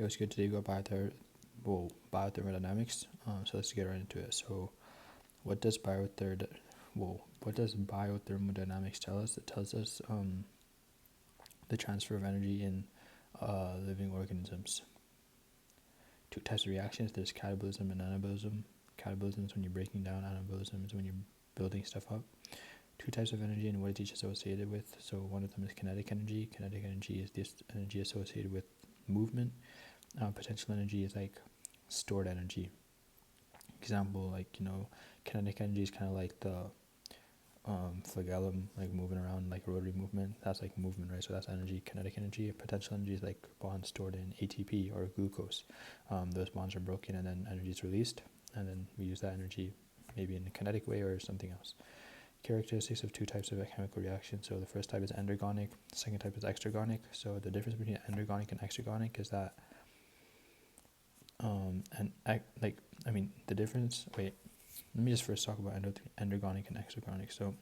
It was good. Today we got biothermodynamics. So let's get right into it. So what does biothermodynamics tell us? It tells us the transfer of energy in living organisms. Two types of reactions. There's catabolism and anabolism. Catabolism is when you're breaking down. Anabolism is when you're building stuff up. Two types of energy and what is each associated with. So one of them is kinetic energy. Kinetic energy is this energy associated with movement. Potential energy is like stored energy. Example, like, kinetic energy is kind of like the flagellum, like moving around, like rotary movement. That's like movement, right? So that's energy. Kinetic energy. Potential energy is like bonds stored in ATP or glucose. Those bonds are broken and then energy is released, and then we use that energy maybe in a kinetic way or something else. Characteristics of two types of chemical reactions. So the first type is endergonic, the second type is exergonic. So the difference between endergonic and exergonic is that the difference, let me just first talk about endergonic and exergonic. So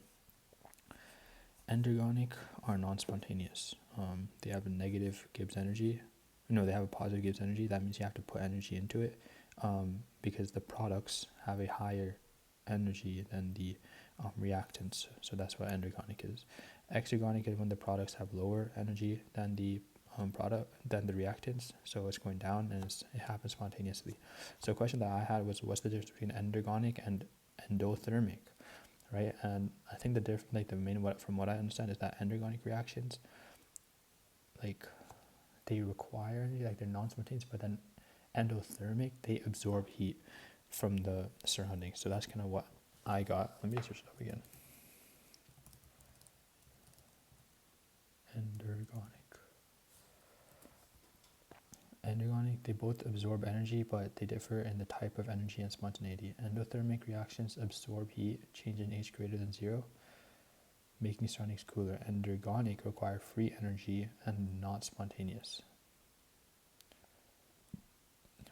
endergonic are non-spontaneous. They have a negative Gibbs energy. No, they have a positive Gibbs energy. That means you have to put energy into it because the products have a higher energy than the reactants. So that's what endergonic is. Exergonic is when the products have lower energy than the reactants, so it's going down and it happens spontaneously. So a question that I had was, what's the difference between endergonic and endothermic, right? And I think from what I understand is that endergonic reactions, like, they require energy, like they're non-spontaneous, but then endothermic, they absorb heat from the surroundings. So that's kind of what I got. Let me search it up again. Endergonic, they both absorb energy, but they differ in the type of energy and spontaneity. Endothermic reactions absorb heat, change in H greater than 0, making surroundings cooler. Endergonic require free energy and not spontaneous.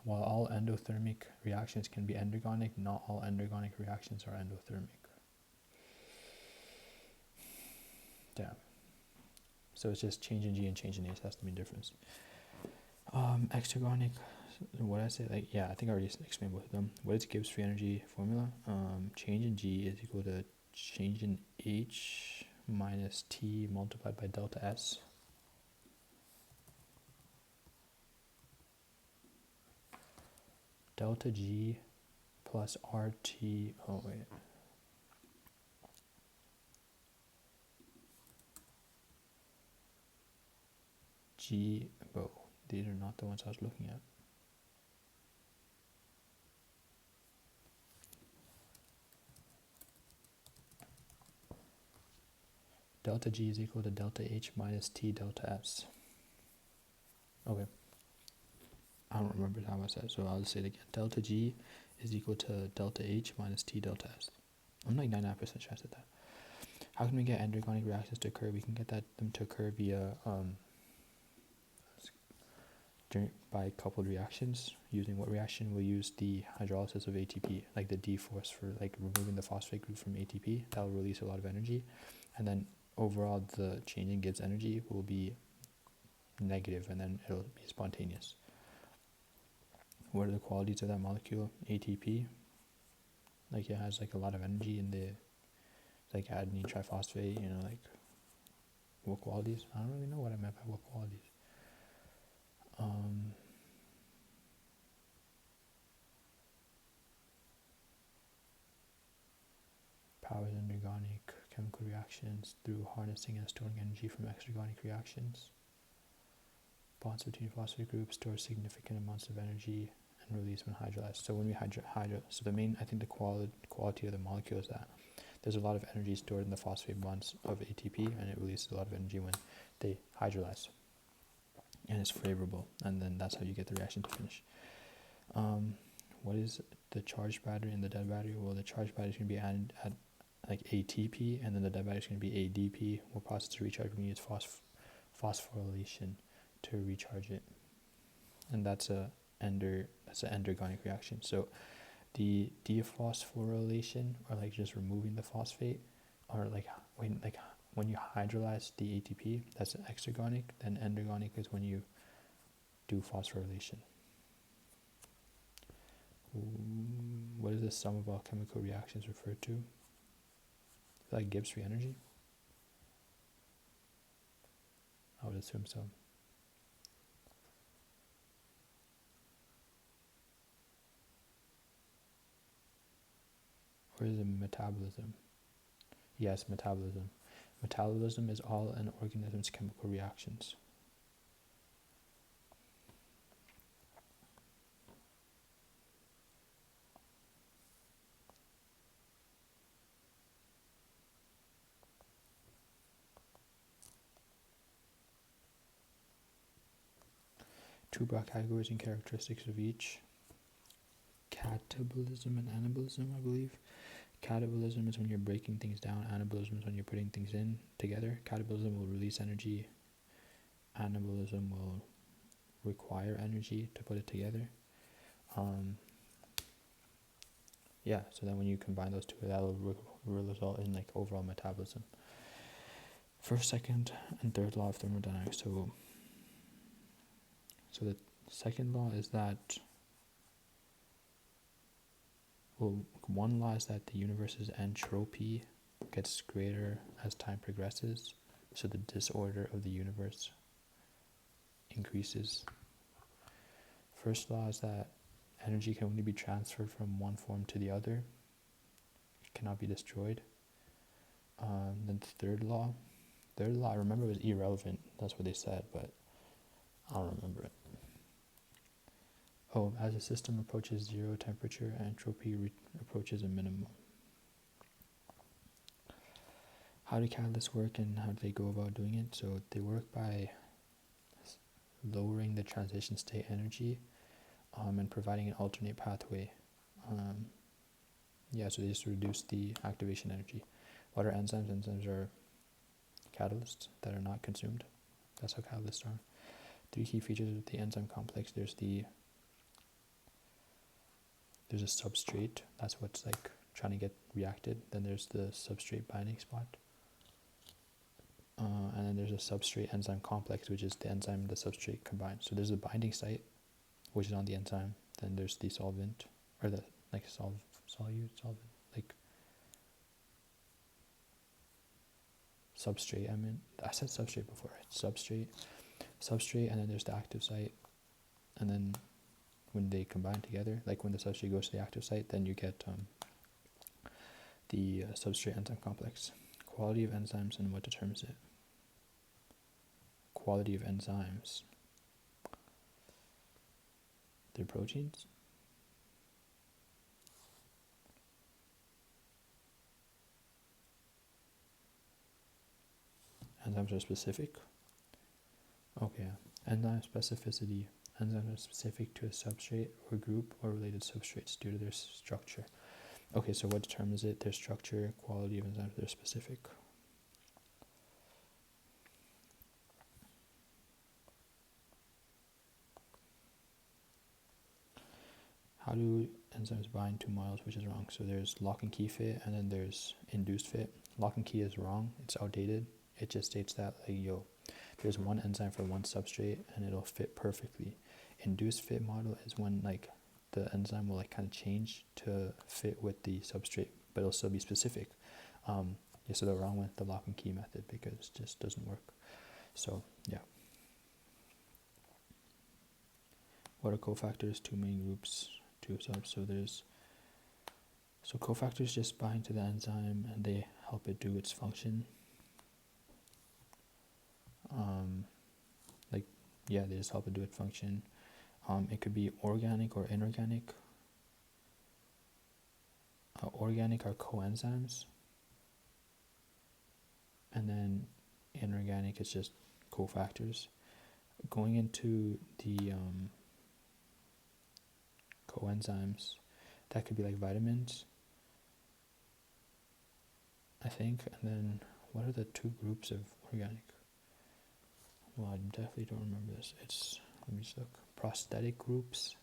While all endothermic reactions can be endergonic, not all endergonic reactions are endothermic. Damn. So it's just change in G and change in H, that's the main difference. Exergonic, what I say, I think I already explained both of them. What is Gibbs free energy formula? Change in G is equal to change in H minus T multiplied by delta S. Delta G plus RT, G, these are not the ones I was looking at. Delta G is equal to delta H minus T delta S. Okay. I don't remember how I said, so I'll say it again. Delta G is equal to delta H minus T delta S. I'm like 99% sure I said that. How can we get endergonic reactions to occur? We can get them to occur via by coupled reactions. Using what reaction? We'll use the hydrolysis of ATP, like the D-phosphor, like removing the phosphate group from ATP. That will release a lot of energy, and then overall the change in Gibbs energy will be negative, and then it'll be spontaneous. What are the qualities of that molecule? ATP, like it has like a lot of energy in the, like adenine triphosphate, what qualities? I don't really know what I meant by what qualities. Powers endergonic chemical reactions through harnessing and storing energy from exergonic reactions. Bonds between phosphate groups store significant amounts of energy and release when hydrolyzed. So when we so the main, I think the quality of the molecule is that there's a lot of energy stored in the phosphate bonds of ATP, and it releases a lot of energy when they hydrolyze, and it's favorable, and then that's how you get the reaction to finish. What is the charged battery and the dead battery? Well, the charged battery is going to be added at like ATP, and then the dead battery is going to be ADP. We'll process to recharge when we use phosphorylation to recharge it, and that's an endergonic reaction. So the dephosphorylation, or like just removing the phosphate, or when you hydrolyze the ATP, that's exergonic. Then endergonic is when you do phosphorylation. What is the sum of all chemical reactions referred to? Like Gibbs free energy? I would assume so. Or is it metabolism? Yes, metabolism. Metabolism is all an organism's chemical reactions. Two broad categories and characteristics of each. Catabolism and anabolism, I believe. Catabolism is when you're breaking things down. Anabolism is when you're putting things in together. Catabolism will release energy. Anabolism will require energy to put it together. Yeah, so then when you combine those two, that will result in like overall metabolism. First, second, and third law of thermodynamics. So the second law is that, well, one law is that the universe's entropy gets greater as time progresses, so the disorder of the universe increases. First law is that energy can only be transferred from one form to the other. It cannot be destroyed. Then the third law, I remember it was irrelevant. That's what they said, but I don't remember it. Oh, as a system approaches zero temperature, entropy approaches a minimum. How do catalysts work and how do they go about doing it? So they work by lowering the transition state energy and providing an alternate pathway. So they just reduce the activation energy. What are enzymes? Enzymes are catalysts that are not consumed. That's how catalysts are. Three key features of the enzyme complex. There's a substrate, that's what's like trying to get reacted. Then there's the substrate binding spot. And then there's a substrate enzyme complex, which is the enzyme and the substrate combined. So there's a binding site, which is on the enzyme. Then there's the solvent, or the like solvent, like substrate. I said substrate before, right? Substrate, and then there's the active site. And then when they combine together, like when the substrate goes to the active site, then you get the substrate enzyme complex. Quality of enzymes and what determines it. Quality of enzymes. They're proteins. Enzymes are specific. Okay, enzyme specificity. Enzymes are specific to a substrate or group or related substrates due to their structure. Okay, so what determines it? Their structure, quality of enzymes, they're specific. How do enzymes bind to molecules, which is wrong? So there's lock and key fit, and then there's induced fit. Lock and key is wrong. It's outdated. It just states that, like, there's one enzyme for one substrate, and it'll fit perfectly. Induced fit model is when, like, the enzyme will, like, kind of change to fit with the substrate, but it'll still be specific. So they're wrong with the lock and key method because it just doesn't work. So, yeah. What are cofactors? Two main groups, two subs. So cofactors just bind to the enzyme and they help it do its function. They just help it do its function. It could be organic or inorganic. Organic are coenzymes, and then inorganic is just cofactors. Going into the coenzymes, that could be like vitamins, I think. And then what are the two groups of organic? Well, I definitely don't remember this. Let me just look. Prosthetic groups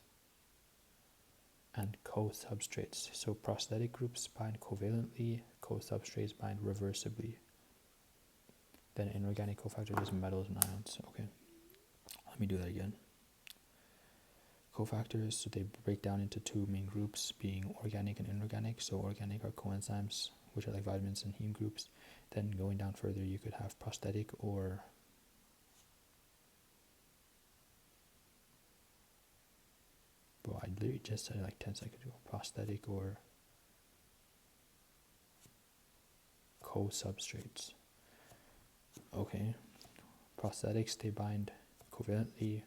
and co-substrates. So prosthetic groups bind covalently, co-substrates bind reversibly. Then inorganic cofactors is metals and ions. Okay, let me do that again. cofactors, so they break down into two main groups, being organic and inorganic. So organic are coenzymes, which are like vitamins and heme groups. Then going down further, you could have prosthetic or well, I literally just said it like 10 seconds ago. Prosthetic or co-substrates. Okay. Prosthetics, they bind covalently.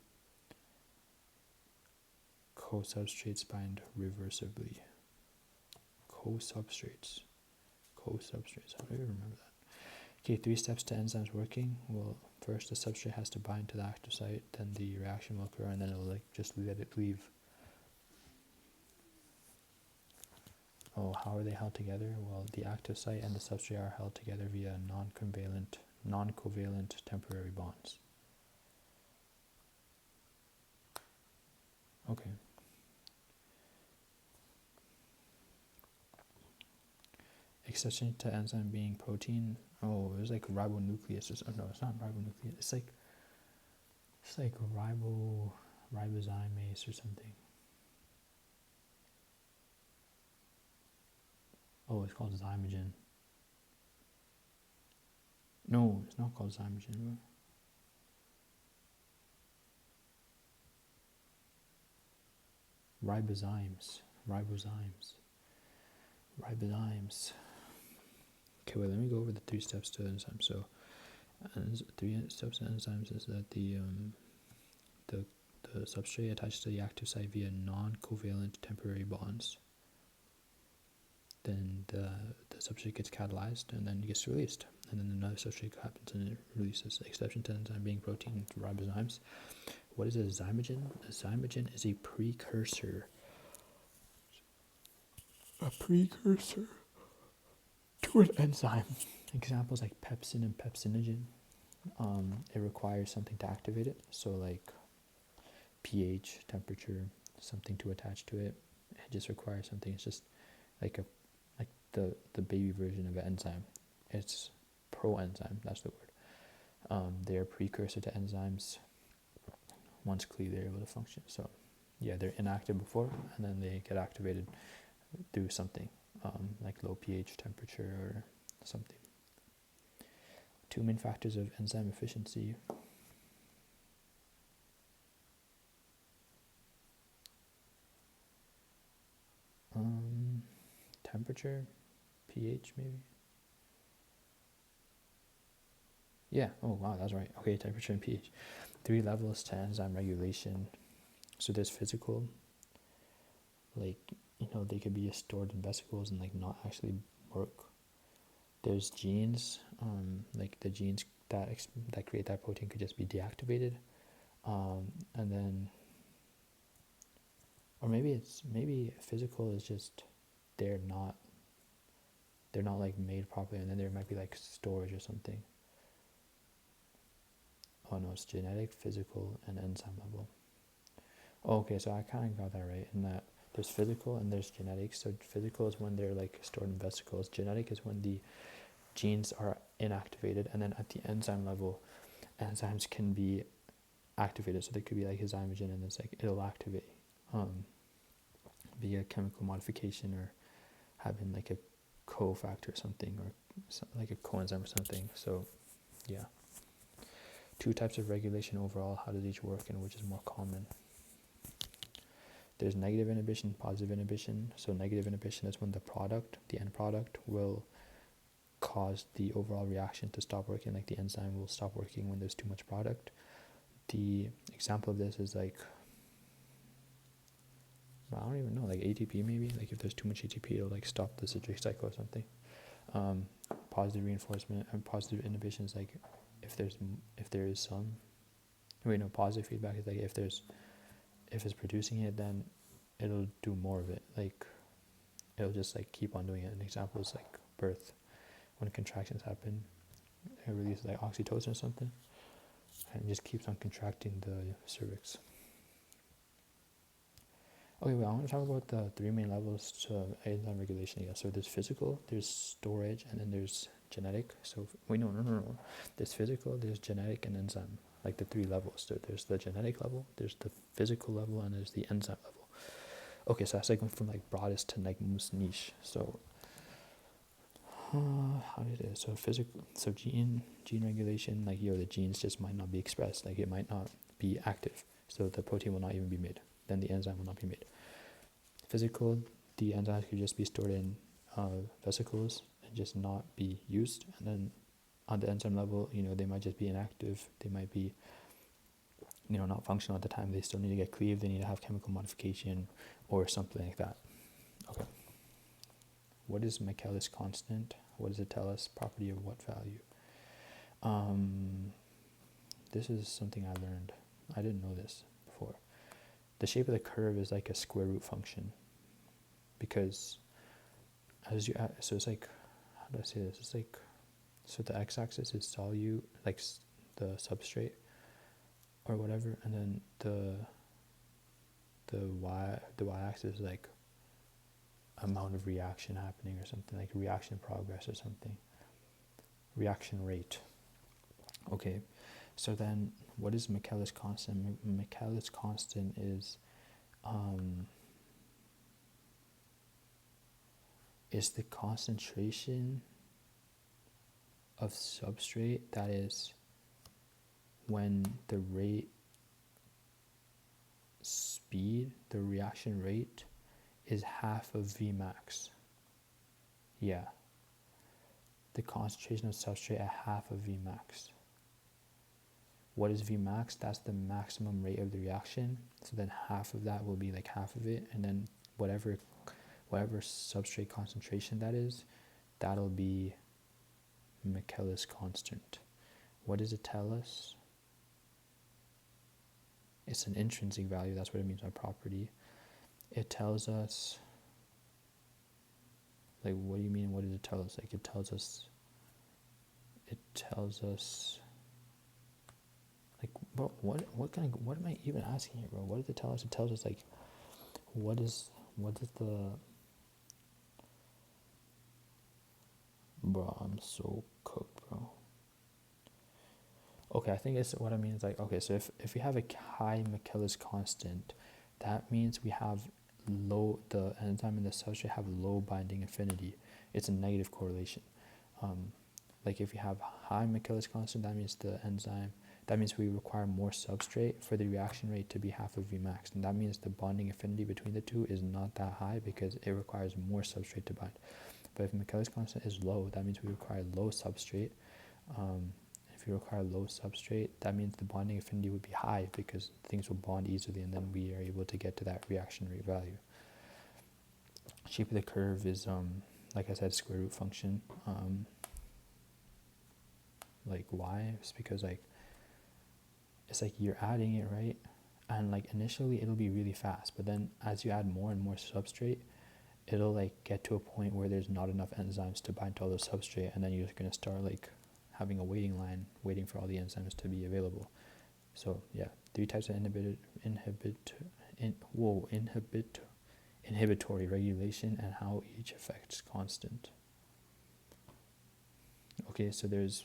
Co-substrates bind reversibly. Co-substrates. Co-substrates. How do you remember that? Okay, 3 steps to enzymes working. Well, first the substrate has to bind to the active site, then the reaction will occur, and then it'll like just let it leave. Oh, how are they held together? Well, the active site and the substrate are held together via non-covalent temporary bonds. Okay. Exception to enzyme being protein. Oh, it was like ribonucleus. Oh no, it's not ribonucleus. It's like ribosymase or something. Oh, it's called zymogen. No, it's not called zymogen. Ribozymes. Okay, wait, let me go over the 3 steps to enzymes. So, 3 steps to enzymes is that the substrate attaches to the active site via non-covalent temporary bonds. Then the substrate gets catalyzed and then it gets released. And then another substrate happens and it releases. Exception to enzyme being protein ribozymes. What is a zymogen? A zymogen is a precursor. To an enzyme. Examples like pepsin and pepsinogen. It requires something to activate it. So like pH, temperature, something to attach to it. It just requires something. It's just like the baby version of an enzyme. It's proenzyme, that's the word. They're precursor to enzymes. Once cleaved, they're able to function. So yeah, they're inactive before and then they get activated through something like low pH, temperature, or something. 2 main factors of enzyme efficiency. Temperature, pH maybe. Yeah, oh wow, that's right. Okay, temperature and pH. 3 levels to enzyme regulation. So there's physical, like, they could be stored in vesicles and like not actually work. There's genes, like the genes that create that protein could just be deactivated, and then, or maybe physical is just they're not like made properly, and then there might be like storage or something. Oh no, it's genetic, physical, and enzyme level. Oh, okay, so I kind of got that right in that there's physical and there's genetic. So physical is when they're like stored in vesicles. Genetic is when the genes are inactivated, and then at the enzyme level, enzymes can be activated. So they could be like a zymogen, and it's like it'll activate via chemical modification or having like a cofactor or something, or like a coenzyme or something. So yeah. 2 types of regulation overall. How does each work and which is more common? There's negative inhibition, positive inhibition. So negative inhibition is when the end product will cause the overall reaction to stop working, like the enzyme will stop working when there's too much product. The example of this is like, I don't even know, like ATP maybe. Like if there's too much ATP, it'll like stop the citric cycle or something. Positive reinforcement and positive inhibition is like positive feedback is like if it's producing it, then it'll do more of it. Like it'll just like keep on doing it. An example is like birth. When contractions happen, it releases like oxytocin or something, and it just keeps on contracting the cervix. Okay, well, I want to talk about the 3 main levels to enzyme regulation again. So there's physical, there's storage, and then there's genetic. So no. There's physical, there's genetic, and enzyme. like the three levels. So there's the genetic level, there's the physical level, and there's the enzyme level. Okay, so that's like going from like broadest to like most niche. So how did it? So physical, so gene regulation, like the genes just might not be expressed, like it might not be active, so the protein will not even be made. Then the enzyme will not be made. Physical, the enzymes could just be stored in vesicles and just not be used. And then on the enzyme level, they might just be inactive. They might be, not functional at the time. They still need to get cleaved. They need to have chemical modification or something like that. Okay. What is Michaelis constant? What does it tell us? Property of what value? This is something I learned. I didn't know this before. The shape of the curve is like a square root function, because as you add, so it's like, how do I say this? It's like, so the x-axis is solute, like the substrate or whatever, and then the y-axis is like amount of reaction happening or something, like reaction progress or something, reaction rate. Okay, so then what is Michaelis constant? Michaelis constant is the concentration of substrate, that is when the rate speed, the reaction rate, is half of Vmax. Yeah. The concentration of substrate at half of Vmax. What is Vmax? That's the maximum rate of the reaction. So then half of that will be like half of it, and then whatever substrate concentration that is, that'll be Michaelis constant. What does it tell us? It's an intrinsic value. That's what it means by property. It tells us, like, what do you mean? What does it tell us? Like, it tells us, like, bro, what am I even asking here, bro? What does it tell us? It tells us, like, what is the, bro, I'm so cooked, bro. Okay, I think it's, what I mean is like, okay, so if we have a high Michaelis constant, that means we have low, the enzyme and the substrate have low binding affinity. It's a negative correlation. Like if you have high Michaelis constant, that means we require more substrate for the reaction rate to be half of Vmax. And that means the bonding affinity between the two is not that high because it requires more substrate to bind. But if Michaelis constant is low, that means we require low substrate. If you require low substrate, that means the bonding affinity would be high because things will bond easily, and then we are able to get to that reaction rate value. Shape of the curve is, like I said, square root function. Like why? It's because like it's like you're adding it, right? And like initially it'll be really fast, but then as you add more and more substrate, it'll like get to a point where there's not enough enzymes to bind to all the substrate, and then you're gonna start like having a waiting line waiting for all the enzymes to be available. So yeah, 3 types of inhibitory regulation and how each affects constant. Okay, so there's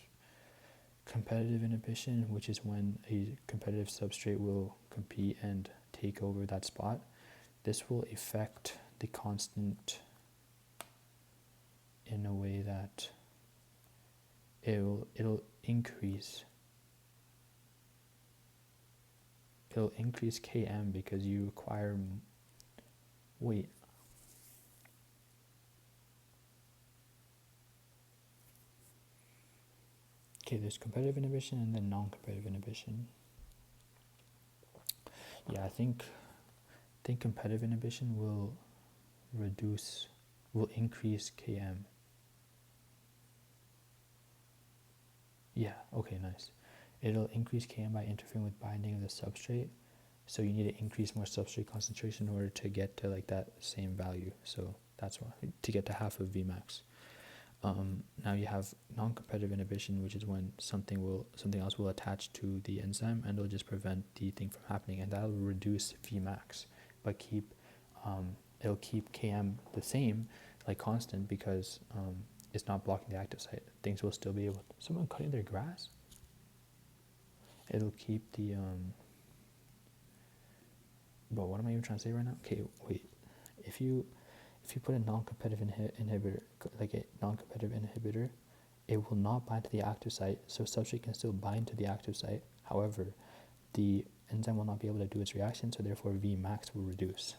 competitive inhibition, which is when a competitive substrate will compete and take over that spot. This will affect the constant in a way that it'll increase Km because you require, wait, okay, there's competitive inhibition and then non-competitive inhibition. Yeah, I think competitive inhibition will increase Km. Yeah, okay, nice. It'll increase Km by interfering with binding of the substrate. So you need to increase more substrate concentration in order to get to like that same value. So that's why, to get to half of Vmax. Now you have non-competitive inhibition, which is when something else will attach to the enzyme and it'll just prevent the thing from happening, and that'll reduce Vmax, but it'll keep Km the same, like constant, because it's not blocking the active site. Things will still be able. Someone cutting their grass? it'll keep the but what am I even trying to say right now? Okay, wait. If you put a non-competitive inhibitor, like a non-competitive inhibitor, it will not bind to the active site, so substrate can still bind to the active site. However, the enzyme will not be able to do its reaction, so therefore Vmax will reduce.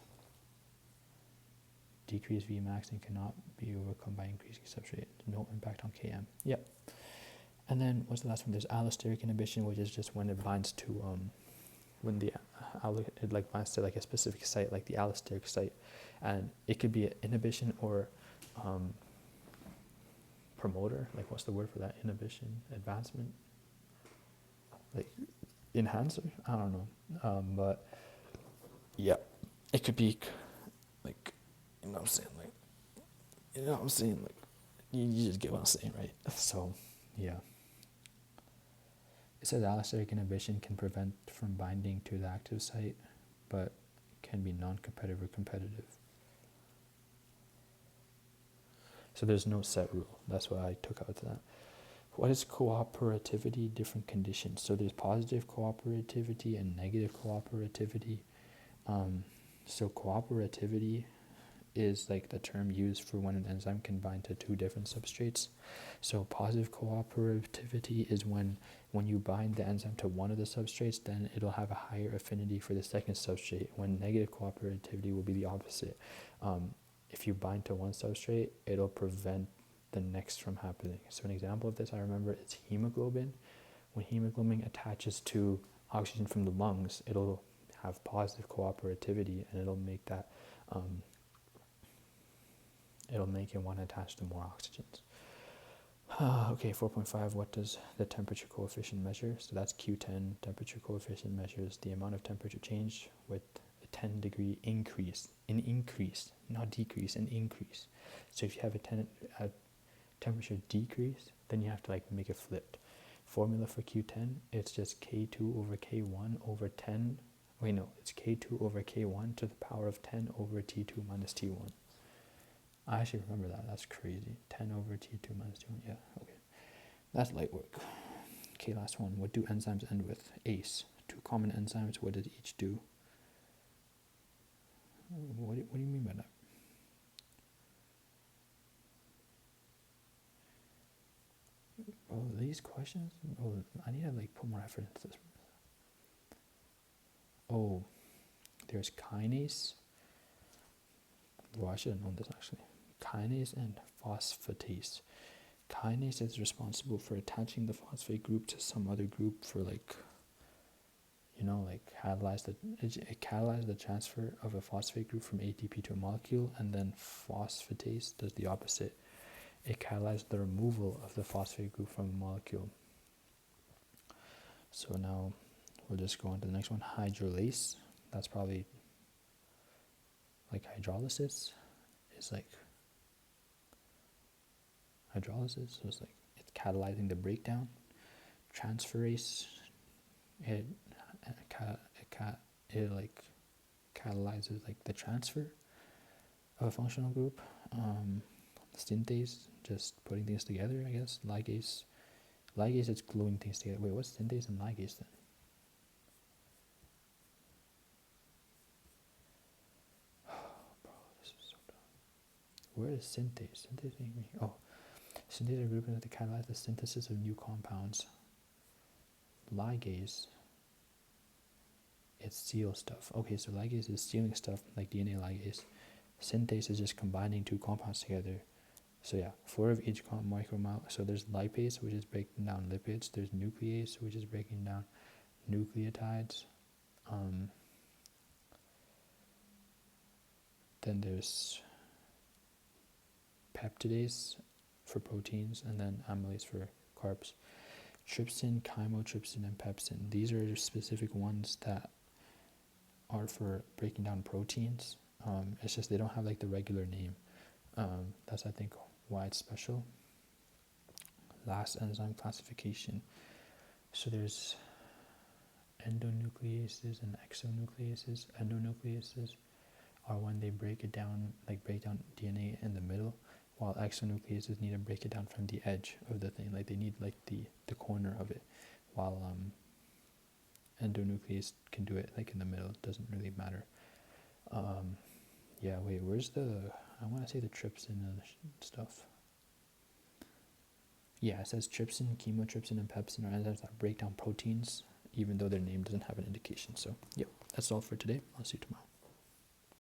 Decrease Vmax and cannot be overcome by increasing substrate. No impact on Km. Yep. And then what's the last one? There's allosteric inhibition, which is just when it binds to when the it like binds to like a specific site, like the allosteric site, and it could be an inhibition or promoter. Like what's the word for that? Inhibition, advancement, like enhancer. I don't know, but yeah, it could be like, you know what I'm saying, like, you know what I'm saying, like, you just get what I'm saying, right? So yeah. It says allosteric inhibition can prevent from binding to the active site, but can be non-competitive or competitive. So there's no set rule. That's what I took out to that. What is cooperativity? Different conditions. So there's positive cooperativity and negative cooperativity. So cooperativity is like the term used for when an enzyme can bind to two different substrates. So positive cooperativity is when you bind the enzyme to one of the substrates, then it'll have a higher affinity for the second substrate. When negative cooperativity will be the opposite. If you bind to one substrate, it'll prevent the next from happening. So an example of this I remember is hemoglobin. When hemoglobin attaches to oxygen from the lungs, it'll have positive cooperativity, and it'll make that it'll make it want to attach to more oxygens. Okay, 4.5, what does the temperature coefficient measure? So that's Q10. Temperature coefficient measures the amount of temperature change with a 10-degree increase. An increase, not decrease, an increase. So if you have a temperature decrease, then you have to like make it flipped. Formula for Q10, it's just K2 over K1 over 10. Wait, no, it's K2 over K1 to the power of 10 over T2 minus T1. I actually remember that. That's crazy. 10 over T2 minus T1. Yeah, okay. That's light work. Okay, last one. What do enzymes end with? ACE. Two common enzymes. What did each do? What do you mean by that? Oh, these questions? Oh, I need to like put more effort into this. Oh, there's kinase. Well, I should have known this actually. Kinase and phosphatase. Kinase is responsible for attaching the phosphate group to some other group for like, you know, like it catalyzes the transfer of a phosphate group from ATP to a molecule, and then phosphatase does the opposite. It catalyzes the removal of the phosphate group from a molecule. So now we'll just go on to the next one. Hydrolase. That's probably like hydrolysis. It's like hydrolysis. So it's like it's catalyzing the breakdown. Transferase. It like catalyzes like the transfer of a functional group. Synthase, just putting things together, I guess. Ligase is gluing things together. Wait, what's synthase and ligase then? Bro, this is so dumb. Where is synthase? Synthase being me. Oh, synthase are groupings that catalyze the synthesis of new compounds. Ligase, it seals stuff. Okay, so ligase is sealing stuff like DNA ligase. Synthase is just combining two compounds together. So yeah, 4 of each micromole. So there's lipase, which is breaking down lipids. There's nuclease, which is breaking down nucleotides. Then there's peptidase for proteins, and then amylase for carbs. Trypsin, chymotrypsin, and pepsin. These are specific ones that are for breaking down proteins. It's just they don't have like the regular name. That's I think why it's special. Last enzyme classification. So there's endonucleases and exonucleases. Endonucleases are when they break down DNA in the middle, while exonucleases need to break it down from the edge of the thing. Like they need like the corner of it. While endonuclease can do it like in the middle. It doesn't really matter. Yeah, wait, where's I want to say the trypsin and stuff. Yeah, it says trypsin, chemotrypsin, and pepsin are enzymes that break down proteins, even though their name doesn't have an indication. So, yep, that's all for today. I'll see you tomorrow.